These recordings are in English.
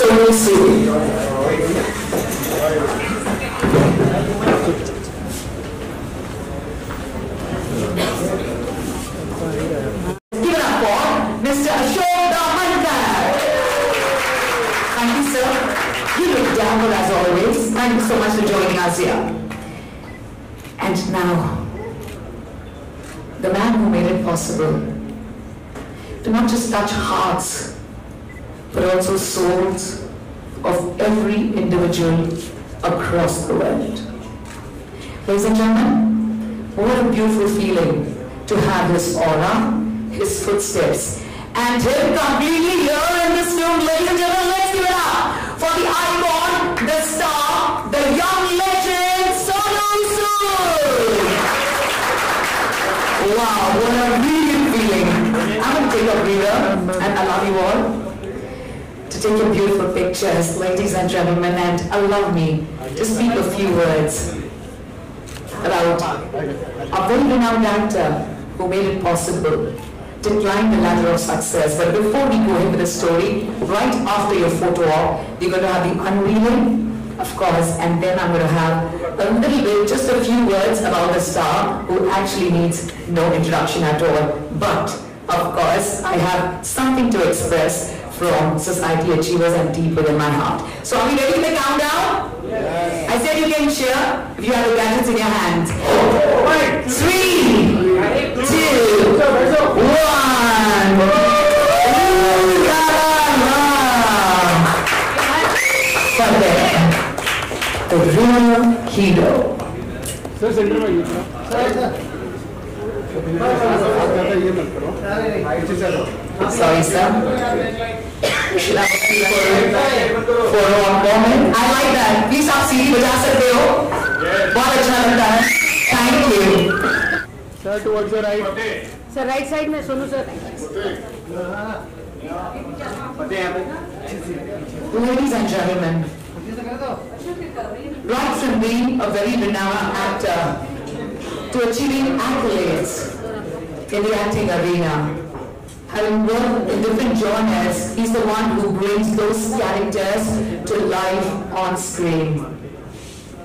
Sonu Sood. Give it up for Mr. Ashok Dahankar. Thank you, sir. You look dapper as always. Thank you so much for joining us here. And now, the man who made it possible to not just touch hearts, but also souls of every individual across the world. Ladies and gentlemen, what a beautiful feeling to have his aura, his footsteps, and him completely here in this room. Ladies and gentlemen, let's give it up for the icon, the star, the young legend, Sonu Sood. Wow, what a brilliant feeling. I'm going to take a breather and allow you all to take your beautiful pictures, ladies and gentlemen, and allow me to speak a few words about a very renowned actor who made it possible to climb the ladder of success. But before we go into the story, right after your photo op, we're going to have the unveiling, of course, and then I'm going to have a little bit, just a few words about the star who actually needs no introduction at all. But, of course, I have something to express from Society Achievers and deep within my heart. So are we ready for the countdown? Yes. I said you can cheer if you have the gadgets in your hand. 3, 2, 1. The real hero. Sorry, sir. For a moment. I like that. Please आप सीढ़ी बजा सकते हो. बहुत अच्छा लगता है. Thank you. Sir, towards your right. Sir, right side में Sonu sir. Ladies and gentlemen, right from being a very renowned actor to achieving accolades in the acting arena, having worked in different genres, he's the one who brings those characters to life on screen.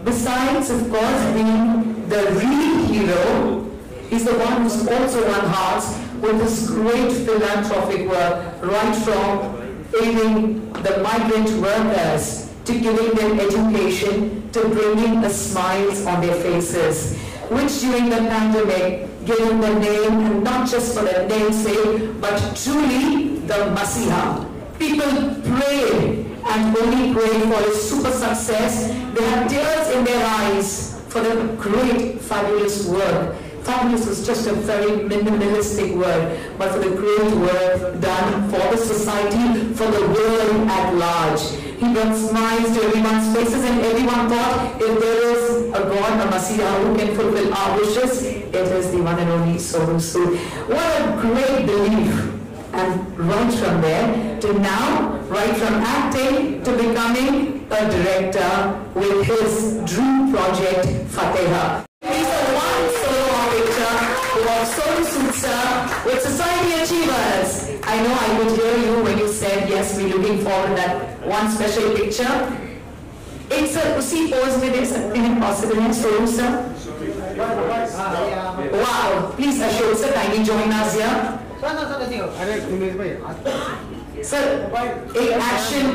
Besides, of course, being the real hero, he's the one who's also won hearts with his great philanthropic work, right from aiding the migrant workers to giving them education to bringing smiles on their faces, which during the pandemic gave him the name, and not just for the namesake, but truly the Masiha. People prayed and only prayed for his super success. They had tears in their eyes for the great, fabulous work. Fabulous was just a very minimalistic word, but for the great work done for the society, for the world at large. He brought smiles to everyone's faces, and everyone thought, if there is a God, a Masiha who can fulfill our wishes, it is the one and only Sonu Sood. What a great belief. And right from there to now, right from acting to becoming a director with his dream project, Fateha. He's a one solo picture of Sonu Sood sir with Society Achievers. I know I could hear you when you said, yes, we're looking forward to that one special picture. It's a, usi pose mein dekh sakte hain possible hai, Sonu sir. Wow, please Ashok sir, kindly join us here. Sir, एक action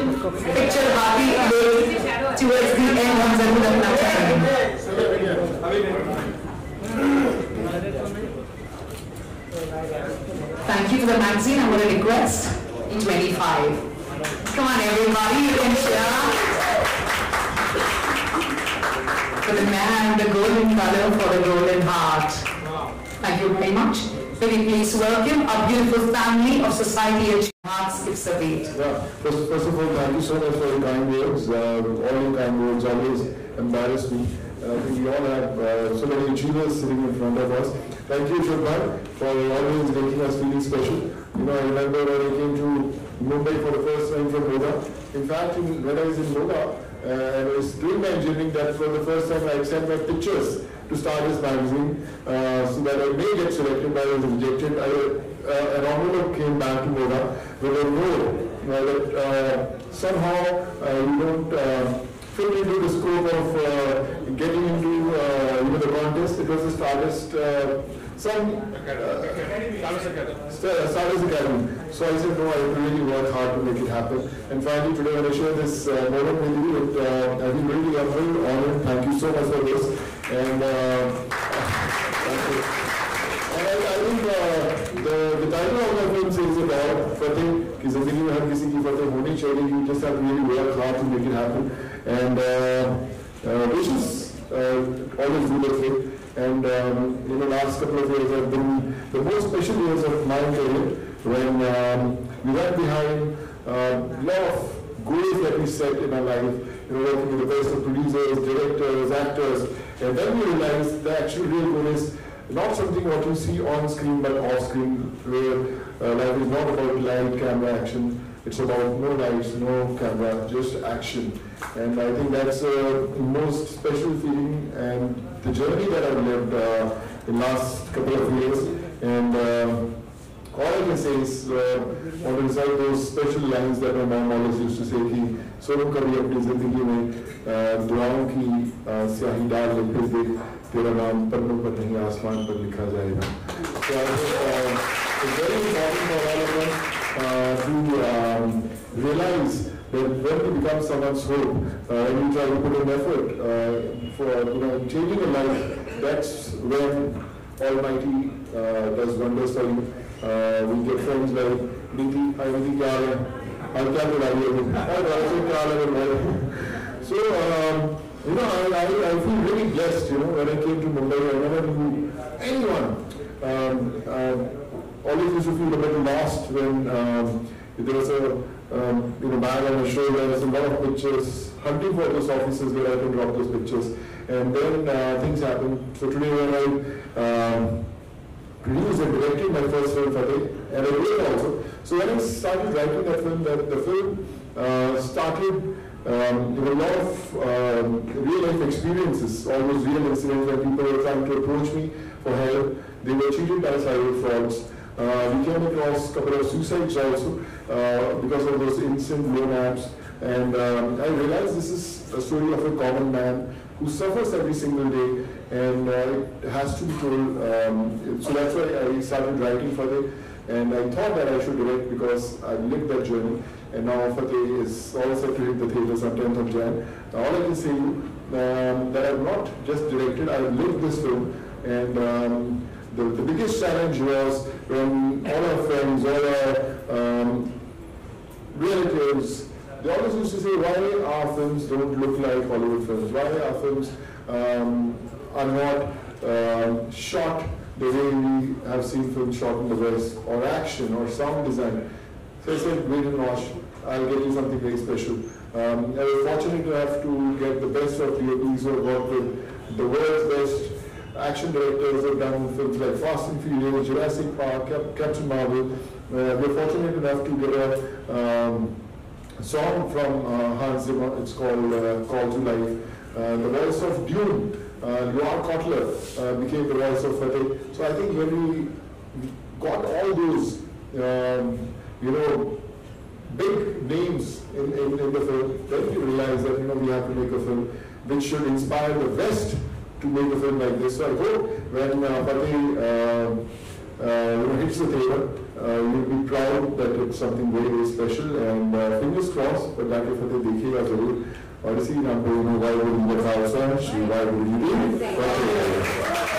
picture बाकी towards the end हम जरूर रखना चाहेंगे. Thank you for the magazine. I'm going to request E25. Come on everybody, you can share. For the man, the golden color for the golden heart. Thank you very much. Very please welcome a beautiful family of Society Achievers. Skips a beat. Yeah. First of all, thank you so much for your kind words. All your kind words always embarrass me. I think we all have so many achievers sitting in front of us. Thank you, Shobha, for always making us feeling special. You know, I remember when I came to Mumbai for the first time from Moga. In fact, when I was in Moga, and I was doing my engineering, that for the first time I sent my pictures to start this magazine so that I may get selected, but I was rejected. An envelope came back to Moga with a note that somehow you don't fit into the scope of getting into the contest. It was a Stardust, Stardust Academy. So I said, no, I have to really work hard to make it happen. And finally today when I share this moment with you, I've been really honored. Thank you so much for this. And I think the title of my film says it all. Fateh ki zindagi mein har kisi ki fateh honi chahiye. You just have to really work hard to make it happen. And which is always do the thing. And in the last couple of years have been the most special years of my career when we went behind a lot of goals that we set in our life, working with the best of producers, directors, actors, and then we realized the actual real goal is not something what you see on screen but off screen, where life is not about light, camera, action. It's about no lights, no camera, just action. And I think that's the most special feeling and the journey that I've lived in the last couple of years. And all I can say is, on the result those special lines that my mom always used to say, कि सोनू कभी अपनी जिंदगी में दुआओं की स्याही डाल ले फिर देख तेरा नाम पन्नों पर नहीं आसमान पर लिखा जाएगा. So I think it's very important for all of us to realize that when you become someone's hope, when you try to put an effort for changing a life, that's when Almighty does wonders for you. We get friends like Niti, hi Niti, kya hai? I'm So, I feel really blessed, when I came to Mumbai, I never knew anyone. Always used to feel a bit lost when there was a bag on the shoulder. There was a lot of pictures, hunting for those offices where I can drop those pictures. And then things happened. So today when I produced and directed my first film, Fateh, and I wrote also. So when I started writing that film, the film started with a lot of real life experiences, all those real incidents where people were trying to approach me for help. They were cheated by cyber frauds. We came across a couple of suicides also because of those instant loan apps. And I realized this is a story of a common man who suffers every single day, and it has to be told. So that's why I started writing Fateh, and I thought that I should direct because I lived that journey. And now Fateh is all set to hit the theaters on 10th of Jan. All I can say that I've not just directed, I've lived this film. And the biggest challenge was when all our friends, all our relatives, they always used to say, why our films don't look like Hollywood films? Why our films are not shot the way we have seen films shot in the West, or action, or sound design. So I said, wait and watch, I'll get you something very special. I was fortunate enough to get the best of DOPs who have worked with the world's best action directors who have done films like Fast and Furious, Jurassic Park, Captain Marvel. We're fortunate enough to get a song from Hans Zimmer. It's called Call to Life. The voice of Dune, Joar Kotler, became the voice of Fateh. So I think when we got all those, big names in the film, then we realized that we have to make a film which should inspire the West to make a film like this. So I hope when Fateh hits the theater, you'll be proud that it's something very, very special. And fingers crossed, but जाके Fateh देखिएगा जरूर. और इसी नाम पे why would you get our son? Why would you do?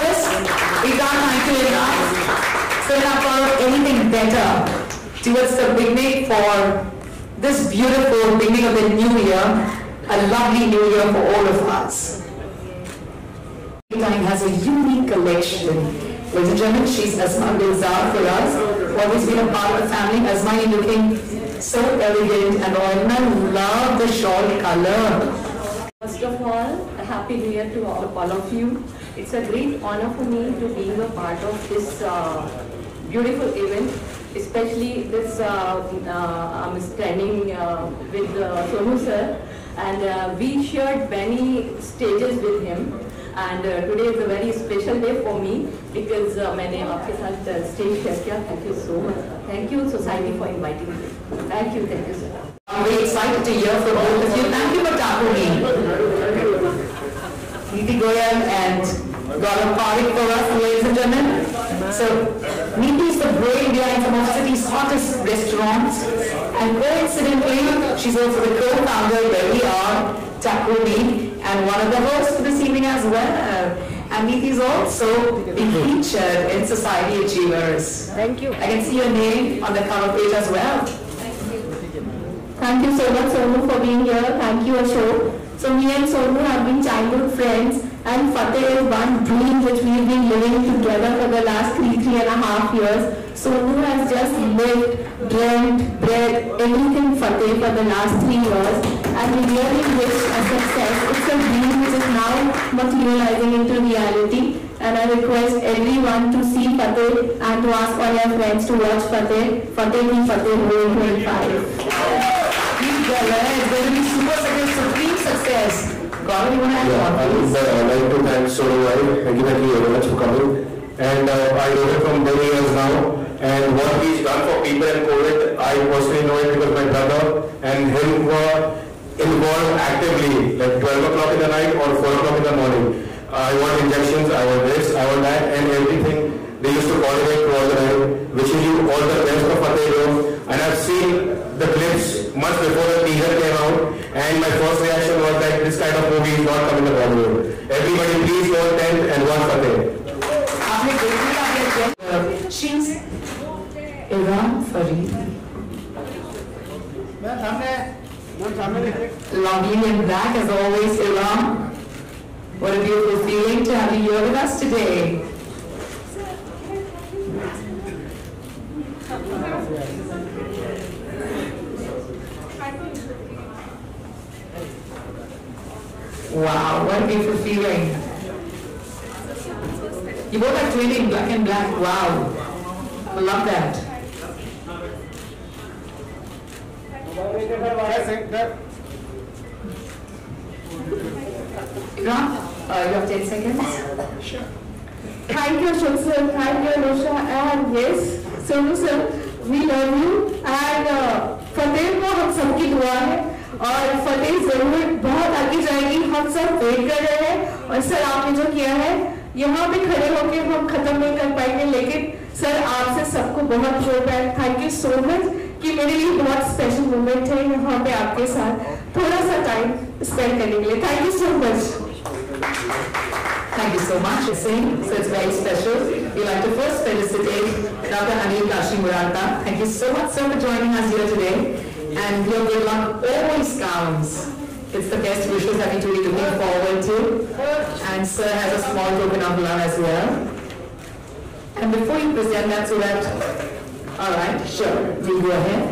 Yes, we can't thank you enough. So now for anything better towards the beginning for this beautiful beginning of the new year, a lovely new year for all of us. Time has a unique collection. Ladies and gentlemen, she's Asma Gulzar for us. Always been a part of the family. Asma, you're looking so elegant and all. And I love the shawl color. First of all, a happy new year to all of you. It's a great honor for me to be a part of this beautiful event, especially this I'm standing with Sonu sir, and we shared many stages with him. And today is a very special day for me because मैंने आपके साथ stage share किया. Thank you so much. Thank you society for inviting me. Thank you sir. I'm very excited to hear from both of you. Thank you for Takumi. Neeti Goyal and Gaurav Parikh for us, ladies and gentlemen. So, Neeti is the brain behind some of the city's hottest restaurants. And coincidentally, she's also the co-founder where we are, Takumi, and one of the hosts for this evening as well. And Neeti is also being featured in Society Achievers. Thank you. I can see your name on the cover page as well. Thank you so much, Sonu, for being here. Thank you, Ashok. So me and Sonu have been childhood friends, and Fateh is one dream which we've been living together for the last 3.5 years. Sonu has just lived, dreamt, bred everything Fateh for the last 3 years, and we really wish a success. It's a dream which is now materializing into reality, and I request everyone to see Fateh and to ask all your friends to watch Fateh. Fateh means Fateh World 25. It's going to be super success, supreme success. Gaurav, you want to add on, please? I'd like to thank Sonu Bhai. Thank you very much for coming. And I know him from many years now. And what he's done for people in COVID, I personally know it because my brother and him were involved actively, like 12 o'clock in the night or 4 o'clock in the morning. I want injections, I want this, I want that, and everything. They used to coordinate all the time, wishing you all the best of Fateh. And I've seen the clips much before the teaser came out, and my first reaction was that this kind of movie is not coming to Bollywood. Everybody please go attend and watch Fateh. She's Iram Farid. Lovely and black as always, Iram. What a beautiful feeling to have you here with us today. Wow, what a beautiful feeling. You both are twinning, black and black. Wow. I love that. Iram, you have 10 seconds. Sure. Thank you, Ashok sir. Thank you, Anusha. And yes, Sonu sir, we love you. And Fateh को हम सबकी दुआ है और फतेह जरूर बहुत आगे जाएगी. हम सब वेट कर रहे हैं और सर आपने जो किया है यहाँ पे खड़े होके हम खत्म नहीं कर पाएंगे, लेकिन सर आपसे सबको बहुत प्यार है. थैंक यू सो मच कि मेरे लिए बहुत स्पेशल मोमेंट है यहाँ पे आपके साथ थोड़ा सा टाइम स्पेंड करने के लिए. Thank you so much. Thank you so much, Singh. So it's very special. We'd like to first felicitate Dr. Anil Kashi Murarka. Thank you so much, sir, for joining us here today. And your good luck always counts. It's the best wishes that we're really looking forward to. And sir has a small token of love as well. And before you present that, so that, all right, sure, we'll go ahead.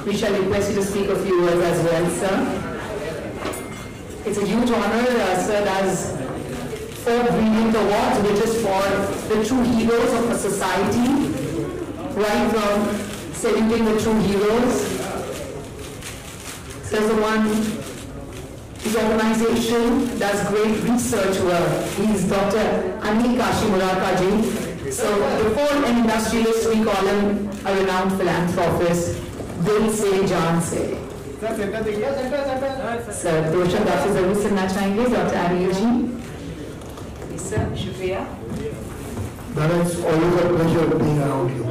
We shall request you to speak a few words as well, sir. It's a huge honor, sir, as 4 brilliant awards, which is for the true heroes of a society, right from saluting the true heroes. There's the one, his organization does great research work. He's Dr. Anil Kashi Murarka ji. So before an industrialist, we call him a renowned philanthropist. Dil se, jaan se. Sir, 2 शब्द आपसे जरूर सुनना चाहेंगे, doctor Anil ji. Sir, शुक्रिया. That is always a pleasure being around you.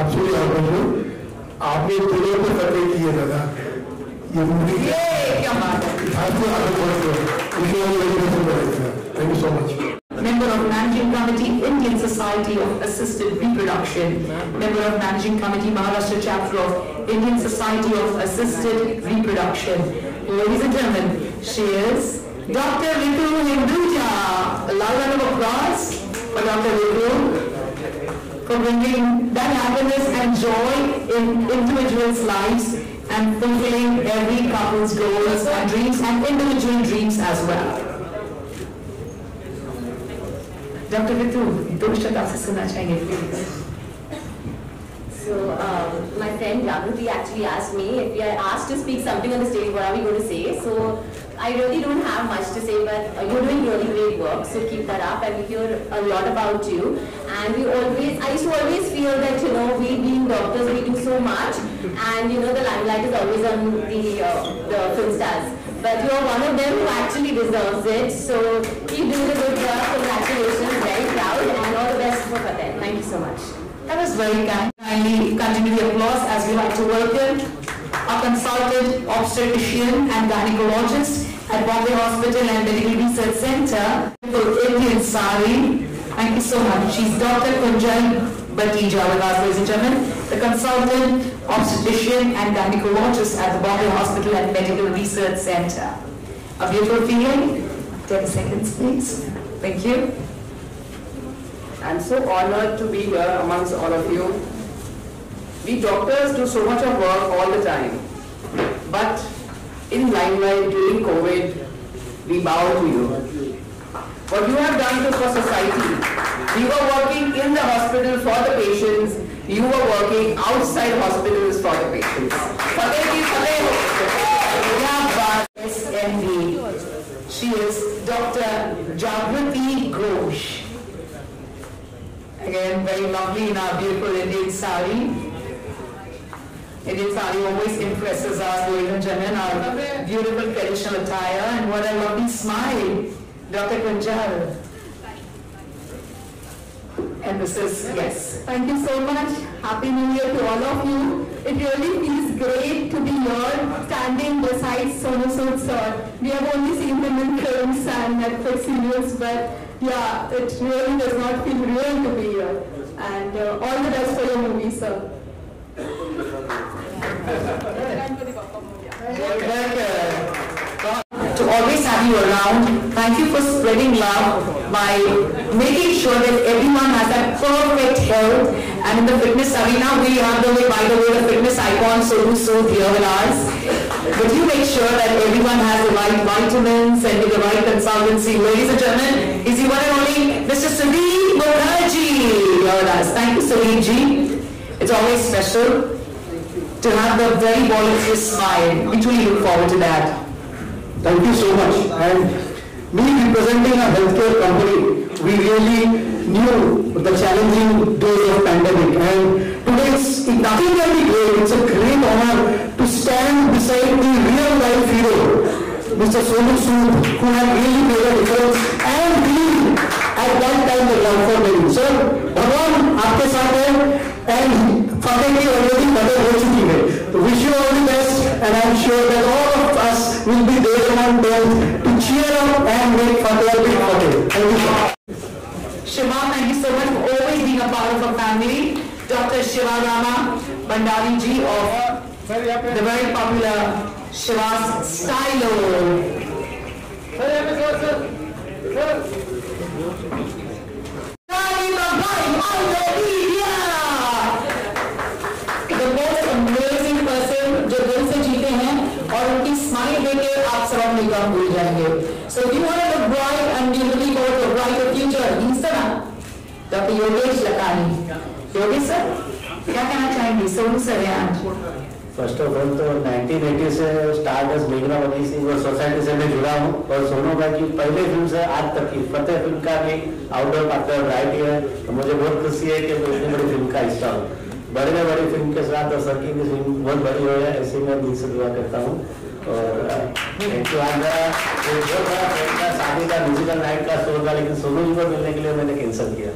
Absolutely our pleasure. आपने दिलों पे फतेह किए दादा. ये मूवी. क्या बात है. आपको आगे बढ़ो. मुझे और लगे तो बढ़ेगा. Thank you so much. Member of Managing Committee, Indian Society of Assisted Reproduction. Member of Managing Committee, Maharashtra Chapter of Indian Society of Assisted Reproduction. Ladies and gentlemen, she is Dr. Ritu Hinduja. A loud round of applause for Dr. Ritu for bringing that happiness and joy in individuals' lives and fulfilling every couple's goals and dreams and individual dreams as well. Dr. Ritu, 2 शब्द आपसे सुनना चाहेंगे please. So my friend Jagruti actually asked me if we are asked to speak something on the stage, what are we going to say? So I really don't have much to say, but you're doing really great work, so keep that up, and we hear a lot about you. And I used to always feel that, we being doctors, we do so much, and the limelight is always on the film stars. But you're one of them who actually deserves it, so keep doing the good work. Congratulations, very proud, and all the best for Fateh. Thank you so much. That was very kind. Kindly continue the applause as we like to welcome our consultant obstetrician and gynecologist at Bombay Hospital and Medical Research Center for Indian Sari. Thank you so much. She's Dr. Kunjal Batija with us, ladies and gentlemen, the consultant obstetrician and gynecologist at the Bombay Hospital and Medical Research Center. A beautiful feeling. 10 seconds, please. Thank you. I'm so honored to be here amongst all of you. We doctors do so much of work all the time, but in limelight during COVID, we bow to you. What you have done for society, we were working in the hospital for the patients, you were working outside hospitals for the patients. SMD. She is Dr. Jagruti Ghosh. Again, very lovely in our beautiful Indian sari. Indian sari always impresses us, ladies and gentlemen, our beautiful traditional attire, and what a lovely smile. Dr. Kunjal. And this is, yes. Thank you so much. Happy New Year to all of you. It really feels great to be here, standing beside Sonu Sood sir. We have only seen him in films and Netflix series, but yeah, it really does not feel real to be here. And all the best for your movie, sir. To always have you around. Thank you for spreading love by making sure that everyone has that perfect health. And in the fitness arena, we have by the way, the fitness icon Sonu Sood here with us. But you make sure that everyone has the right vitamins and the right consultancy. Ladies and gentlemen, is the one and only Mr. Sudeep Mukherjee here with us. Thank you, Sudeep ji. It's always special to have the very volunteous smile. We truly look forward to that. Thank you so much. And me representing a healthcare company, we really knew the challenging days of pandemic. And today it's nothing can be great. It's a great honor to stand beside the real life hero, Mr. Sonu Sood, who had really made a difference and believed at that time the love for many. Sir, Bhagwan, आपके साथ है and Fateh की already Fateh हो चुकी है. So wish you all the best, and I'm sure that all of us will be there on them to cheer up and make Fateh a big Fateh. Thank you so much. Shiva, thank you so much for always being a part of our family. Dr. Shiva Rama Bandari ji of the very popular Shiva's Stylo. The most amazing person जो दिल से जीते हैं और उनकी smile देके आप सब अपने काम भूल जाएंगे. So if you want to look bright and be looking forward to a brighter future, Instagram, Dr. Yogesh Lakhani. Yogesh sir, क्या कहना चाहेंगे? सोनू सर यहाँ. फर्स्ट ऑफ ऑल तो 1980 से स्टारडस्ट मेघना बनी सी और सोसाइटी से मैं जुड़ा हूँ और सोनू का की पहले फिल्म से आज तक की फतेह फिल्म का भी आउटडोर पार्टनर वैरायटी है, तो मुझे बहुत खुशी है कि मैं इतनी बड़ी फिल्म का हिस्सा हूँ. बड़े में बड़ी फिल्म के साथ और सर की भी फिल्म बहुत बड़ी हो जाए ऐसे मैं दिल से दुआ करता हूँ. और थैंक यू. आज बहुत बड़ा फ्रेंड का शादी का म्यूजिकल नाइट का शो था, लेकिन सोनू जी को मिलने के लिए मैंने कैंसिल किया.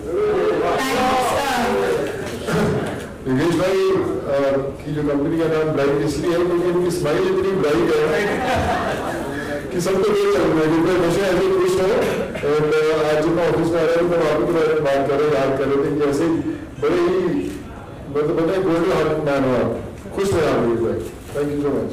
योगेश भाई की जो कंपनी का नाम ब्राइट इसलिए है क्योंकि उनकी स्माइल इतनी ब्राइट है कि सबको देख सकते हैं. हमेशा ऐसे खुश हो. और आज जब मैं ऑफिस में आ रहा हूँ तो आप के बारे में बात कर रहे याद कर रहे थे कि ऐसे बड़े ही मतलब पता है गोल्डन हार्ट मैन हो आप. खुश रहे आप योगेश भाई. Thank you so much.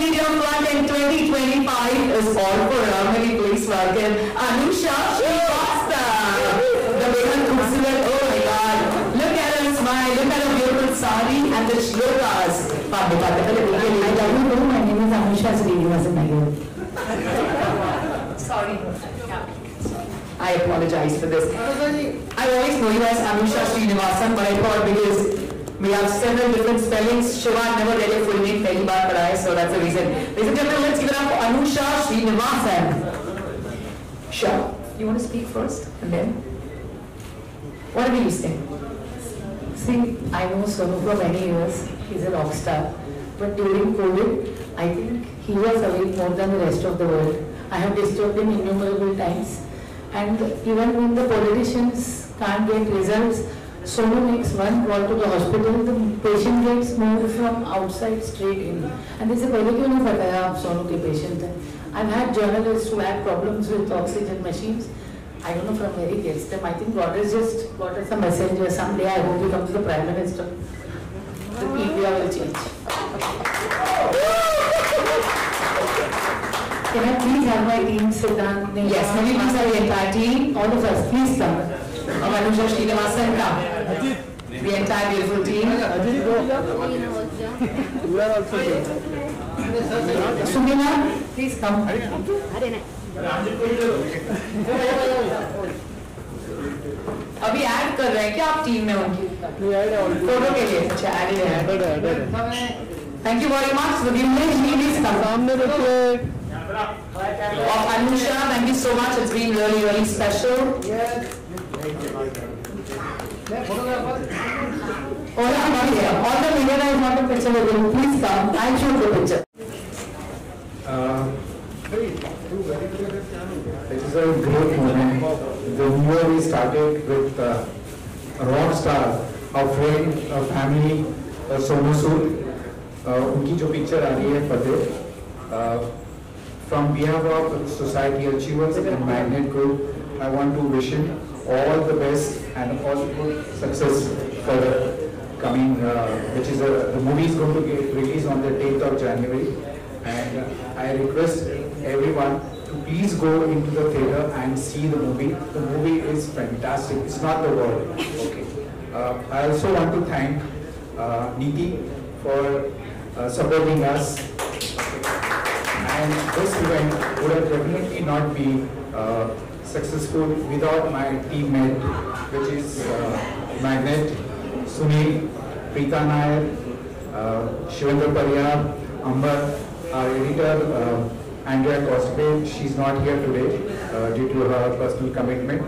Media Fund in 2025 is all for her. Many please welcome Anusha Srivastava. The very खूबसूरत, oh my God, look at her smile, look at her beautiful sari and the shlokas. I don't know, my name is Anusha Srinivasan. Sorry. I apologize for this. I always know you as Anusha Srinivasan, but I thought because We have several different spellings. Shiva never read a full name, pehli baar padha hai, so that's the reason. Ladies and gentlemen, let's give it up for Anusha Srinivasan. Sure. You want to speak first and then? What will you say? See, I know Sonu for many years. He's a rock star. But during COVID, I think he was awake more than the rest of the world. I have disturbed him innumerable times. And even when the politicians can't get results, Sonu makes one call to the hospital, the patient gets moved from outside straight in. And they say, "Pehle kyun nahi bataya aap Sonu ke patient hai?" I've had journalists who had problems with oxygen machines. I don't know from where he gets them. I think God has just got us a messenger. Someday I hope he comes to the Prime Minister. The India will change. Can I please have my team sit down? Yes, maybe please have the entire team. All of us, please come. Anusha Srinivasan, come. The entire beautiful team. Sumina, please come. अभी add कर रहे हैं क्या आप team में उनकी photo के लिए? अच्छा ऐड है. Thank you very much. The image is सामने देखिए. Of Anusha, thank you so much. It's been really, really special. All the media is not a picture with you. Please come. I'll shoot the picture. It is a great moment. The new year we started with a rock star, a friend, a family, Sonu Sood. उनकी जो picture आ रही है फतेह. From behalf of Society Achievers and Magnet Group, I want to wish him all the best and all good success for the coming, which is the movie is going to get released on the 10th of January. And I request everyone to please go into the theater and see the movie. The movie is fantastic. It's not the world. Okay. I also want to thank Niti for supporting us. And this event would have definitely not been successful without my teammate, which is Magnet, Sunil, Preeta Nair, Shivendra Pariyar, Amber, our editor, Andrea Cosplay. She's not here today due to her personal commitment.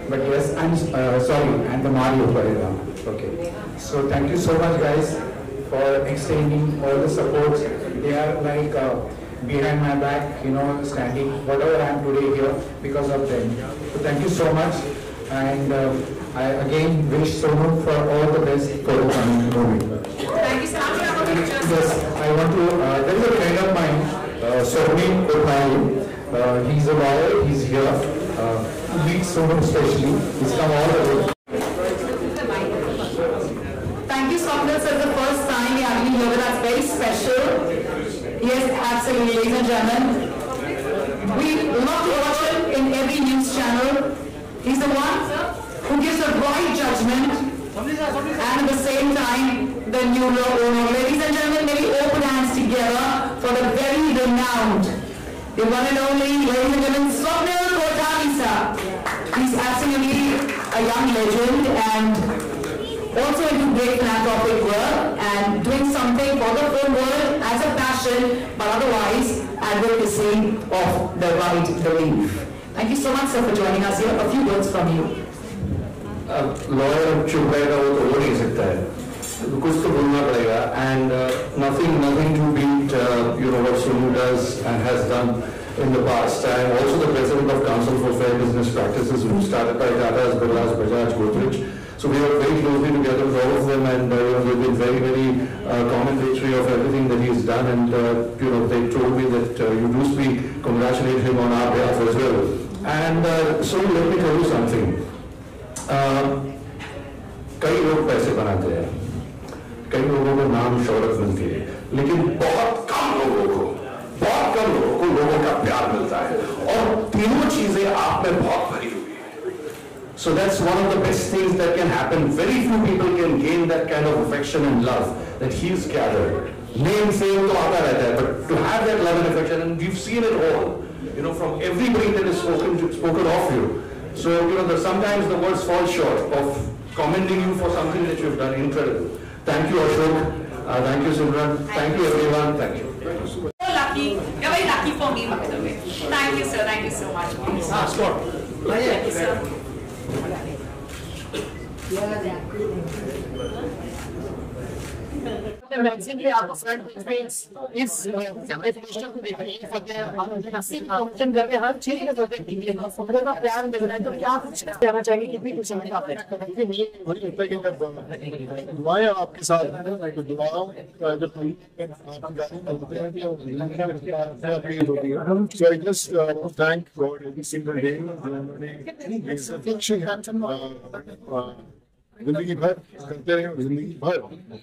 But yes, I'm sorry, and the Mario Pereira. Okay. So thank you so much, guys, for extending all the support. They are like behind my back, you know, standing, whatever I am today here because of them. So thank you so much, and I again wish Sonu for all the best for the coming movie. Thank you so much. Yes, I want to, there is a friend of mine, Sohni Kothari. He's a lawyer, he's here to meet Sonu especially. He's come all the way. Thank you, Swapnil, sir. The first time you're having me here with us, very special. Yes, absolutely, ladies and gentlemen. We love to watch him in every news channel. He's the one who gives the right judgment and at the same time, the neuro owner. Ladies and gentlemen, may we open hands together for the very renowned, the one and only, ladies and gentlemen, Swapnil Kothari, sir. He's absolutely a young legend and also into great philanthropic work and doing something for the film world as a passion, but otherwise advocacy of the right belief. Thank you so much, sir, for joining us here. A few words from you. Lawyer चुप रहेगा वो तो हो नहीं सकता है. कुछ तो बोलना पड़ेगा. And nothing to beat you know what Sonu does and has done in the past. I am also the president of Council for Fair Business Practices, who started by Tata, Birlas, Bajaj, Godrej. So we are very closely together with all of them, and you know, they've been very commendatory of everything that he's done, and you know, they told me that you do speak, congratulate him on our behalf as well. And so let me tell you something. कई लोग पैसे बनाते हैं, कई लोगों को नाम शोहरत मिलती है, लेकिन बहुत कम लोगों को लोगों का प्यार मिलता है, और तीनों चीजें आप में बहुत भरी हुई है. So that's one of the best things that can happen. Very few people can gain that kind of affection and love that he's gathered. Name, fame, to aata rehta hai, but to have that love and affection, and we've seen it all, you know, from everybody that is spoken of you. So, you know, sometimes the words fall short of commending you for something that you've done incredible. Thank you, Ashok. Thank you, Simran. Thank you, everyone. Thank you. So lucky. You're very lucky for me, by the way. Thank you, sir. Thank you so much. Scott. Thank you, sir. Simply our friend is education to be for their simple घर में हर चीज के project के लिए photo का plan मिल रहा है तो क्या कुछ करना चाहिए कितनी कुछ समझ आता है मुझे लगता है कि मैं दुआएं आपके साथ हैं दुआओं जब आपकी गाड़ी में होते हैं कि so I just thank God every single day जिंदगी भर करते रहे जिंदगी भर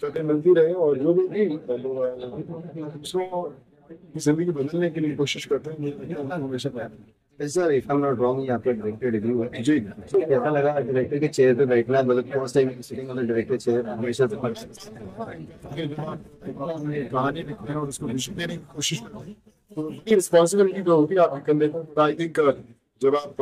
कदर मिलती रहे और जो भी दूसरों की जिंदगी बदलने के लिए कोशिश करते हैं हमेशा sir if I am not wrong यहाँ पे डायरेक्टर रिव्यू है जी कैसा लगा डायरेक्टर के चेयर पे बैठना मतलब first time sitting on the director chair हमेशा से कहानी लिखते हैं और उसको विजन देने की कोशिश करते हैं तो ये रिस्पॉन्सिबिलिटी तो होगी आपके कंधे पर आई थिंक जब आप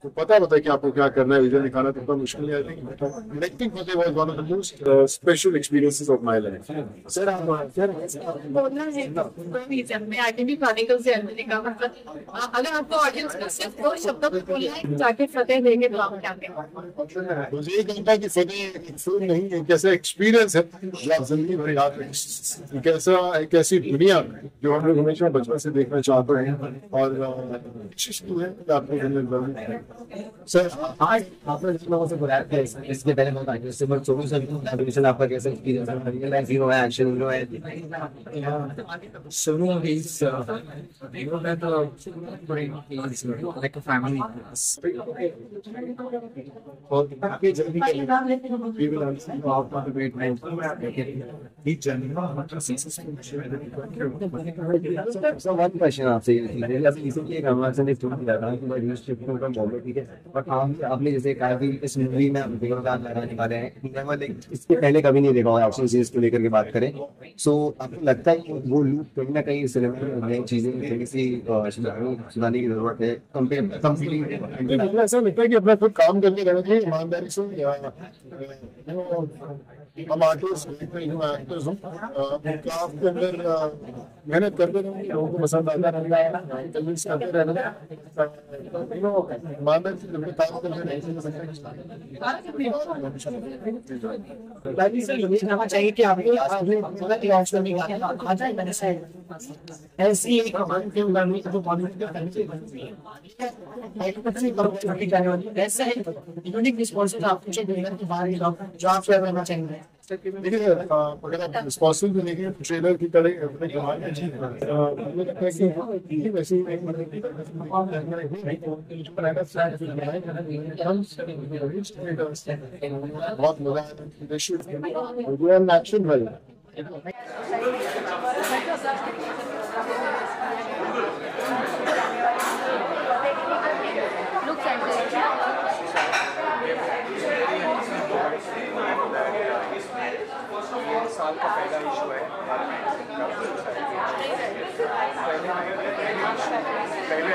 तो पता है कि आपको क्या करना है विजन दिखाना तो इतना मुश्किल है I think directing Fateh was one of the most special experiences of my life sir आप बोलना है कोई रीजन में आईटीबी क्रॉनिकल से अंदर का मतलब अगर आपको ऑडियंस को सिर्फ दो शब्दों में बोलना है जाके फतेह देंगे तो आप क्या कहेंगे मुझे ये कहता है कि फतेह एक फिल्म नहीं है कैसा एक्सपीरियंस है जो आप जिंदगी भर याद रखें कैसा एक ऐसी दुनिया जो हम लोग हमेशा बचपन से देखना चाहते हैं और कोशिश तो है कि आपको सर आज आपने जिस लोगों से बुलाया था इसके पहले बहुत आगे से बट सोनू सर एडमिशन आपका कैसा एक्सपीरियंस है रियल लाइफ हीरो है एक्शन हीरो है Sonu is you know that he's like a family और आपके जर्नी के लिए we will answer you out on the great man he journey so one question आपसे ये अभी रिसेंटली एक कन्वर्सेशन एक टूर किया था कि मैं न्यूज़ शिफ्टिंग का मॉडल ठीक है बट आपने जैसे कहा कि इस मूवी में हम विनोदान लगाने वाले हैं मैं इसके पहले कभी नहीं देखा हुआ एक्शन सीरीज को लेकर के बात करें सो आपको लगता है कि वो लूप कहीं ना कहीं सिनेमा में नई चीजें थोड़ी सी सुधारने की जरूरत है कंपेयर ऐसा लगता है कि अपना खुद काम करके रहना चाहिए ईमानदारी से हम आर्टिस्ट एक्टर्स हूँ क्राफ्ट के अंदर मेहनत करते रहेंगे लोगों को पसंद आता रहना है कन्विंस करते रहना ईमानदारी से जब काम करते रहना चाहिए कि ऐसी एक फिल्म बननी तो बॉलीवुड ऐसा है यूनिक रिस्पॉन्सिबल आपको जो आप करना चाहिए देखिए अगर आप रिस्पॉन्सिबल भी देखिए ट्रेलर की तरह अपने जवान मुझे लगता है कि वैसे बहुत मजा आया एक्शन भाई साल का पहला इशू है पहले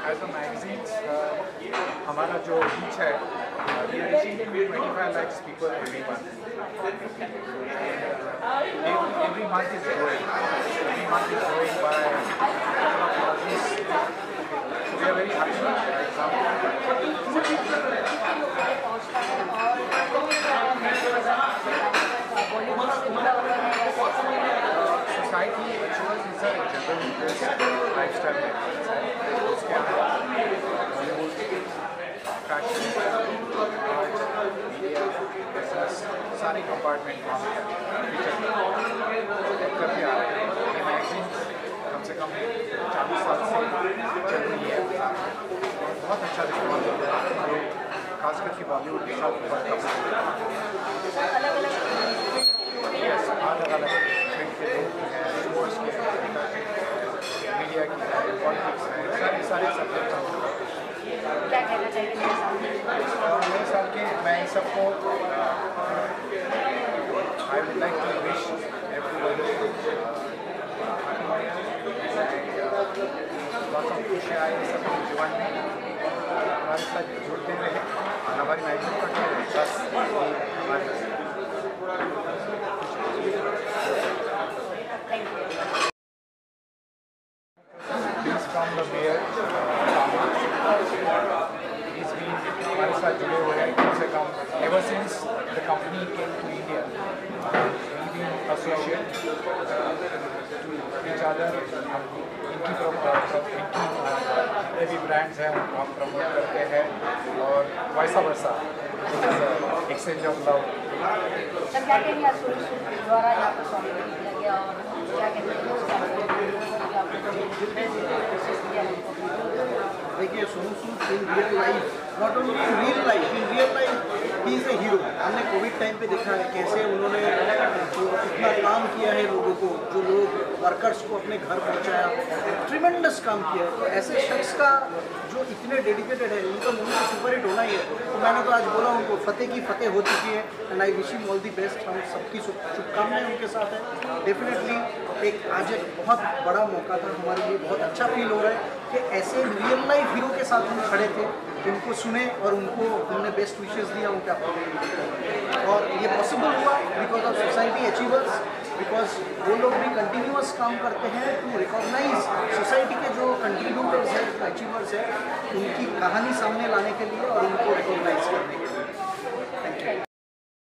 एज अ मैगजीन्स हमारा जो रीच है we are reaching 25 lakhs people every month. Every month is growing. Every month is growing by a couple of thousands. So we are very happy. Society ensures it's a general interest lifestyle. सारे compartment करके आ रहे हैं ये magazine कम से कम 40 साल से चल रही है बहुत अच्छा रिस्पॉन्स हो रहा है लोग खास करके बॉलीवुड के साथ बहुत अलग अलग फिल्म के लोग हैं स्पोर्ट्स के मीडिया की पॉलिटिक्स है, सारे सब्जेक्ट हैं। क्या कहना चाहिए नए साल के मैं इन सबको I would like to wish everybody lots of खुशियाँ आए सब जीवन में, हमारे साथ जुड़ते रहे और हमारी मेहनत करते रहे। बस from the mayor he's been हमारे साथ जुड़े हुए हैं कम से कम ever since the company came to India. We've been associated to each other. इनकी जितने भी ब्रांड्स हैं हम प्रमोट करते हैं और वैसा वैसा एक्सचेंज ऑफ लव। सर क्या कहेंगे द्वारा यहाँ पर सॉन्ग किया गया और क्या कहते हैं देखिए Sonu Sood in real life, not only in real life, in real life he is a hero. हमने कोविड टाइम पे देखा है कैसे उन्होंने इतना काम किया है लोगों को, जो लोग वर्कर्स को अपने घर पहुंचाया, ट्रिमेंडस काम किया है। तो ऐसे शख्स का जो इतने डेडिकेटेड है, उनका मूवी तो सुपर हिट होना ही है। तो मैंने तो आज बोला उनको फतेह की फतेह हो चुकी है and I wish him all the best. हम सबकी शुभकामनाएं उनके साथ है। डेफिनेटली एक आज एक बहुत बड़ा मौका था हमारे लिए, बहुत अच्छा फील हो रहा है कि ऐसे रियल लाइफ हीरो के साथ हम खड़े थे, उनको सुने और उनको हमने बेस्ट विशेस दिया उनके अपने। और ये पॉसिबल हुआ because of society achievers, because वो लोग भी कंटिन्यूअस काम करते हैं टू रिकॉग्नाइज सोसाइटी के जो कंट्रीब्यूटर्स हैं, अचीवर्स हैं, उनकी कहानी सामने लाने के लिए और उनको रिकॉग्नाइज करने के लिए।